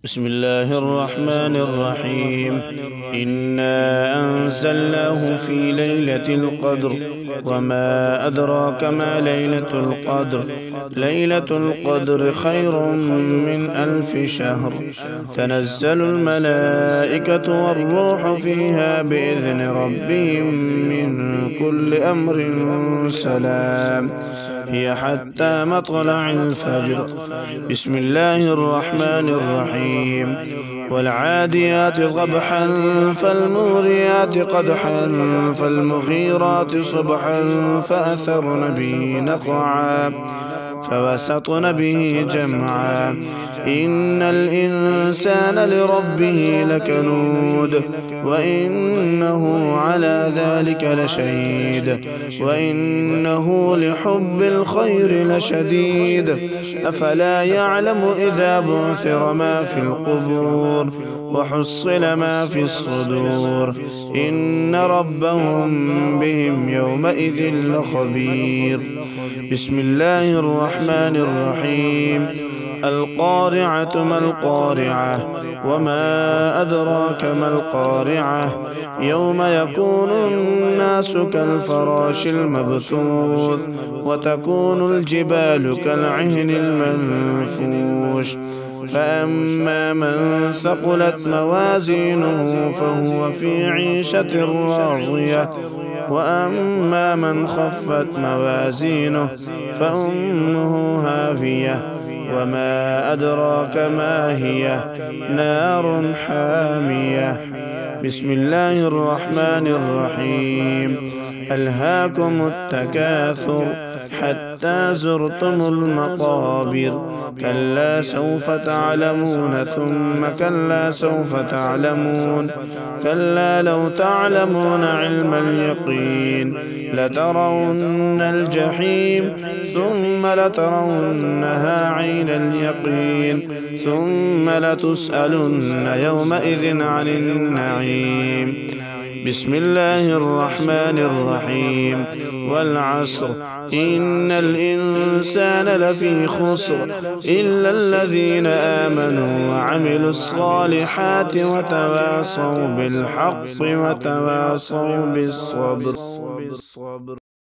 بسم الله الرحمن الرحيم. إنا أنزلناه في ليلة القدر وما أدراك ما ليلة القدر. ليلة القدر خير من 1000 شهر. تنزل الملائكة والروح فيها بإذن ربهم من كل أمر سلام هي حتى مطلع الفجر. بسم الله الرحمن الرحيم. والعاديات ضبحا فالموريات قدحا فالمغيرات صبحا فأثرن به نقعا فوسطن به جمعا. إن الإنسان لربه لكنود وإنه على ذلك لشهيد وإنه لحب الخير لشديد. أفلا يعلم إذا بعثر ما في القبور وحصل ما في الصدور إن ربهم بهم يومئذ لخبير. بسم الله الرحمن الرحيم. القارعة ما القارعة وما أدراك ما القارعة. يوم يكون الناس كالفراش المبثوث وتكون الجبال كالعهن المنفوش. فأما من ثقلت موازينه فهو في عيشة راضية وأما من خفت موازينه فأمه هاوية وما أدراك ما هي نار حامية. بسم الله الرحمن الرحيم. ألهاكم التكاثر حتى زرتم المقابر. كلا سوف تعلمون ثم كلا سوف تعلمون. كلا لو تعلمون علم اليقين لترون الجحيم ثم لترونها عين اليقين ثم لتسألن يومئذ عن النعيم. بسم الله الرحمن الرحيم. والعصر إن الإنسان لفي خسر إلا الذين آمنوا وعملوا الصالحات وتواصوا بالحق وتواصوا بالصبر.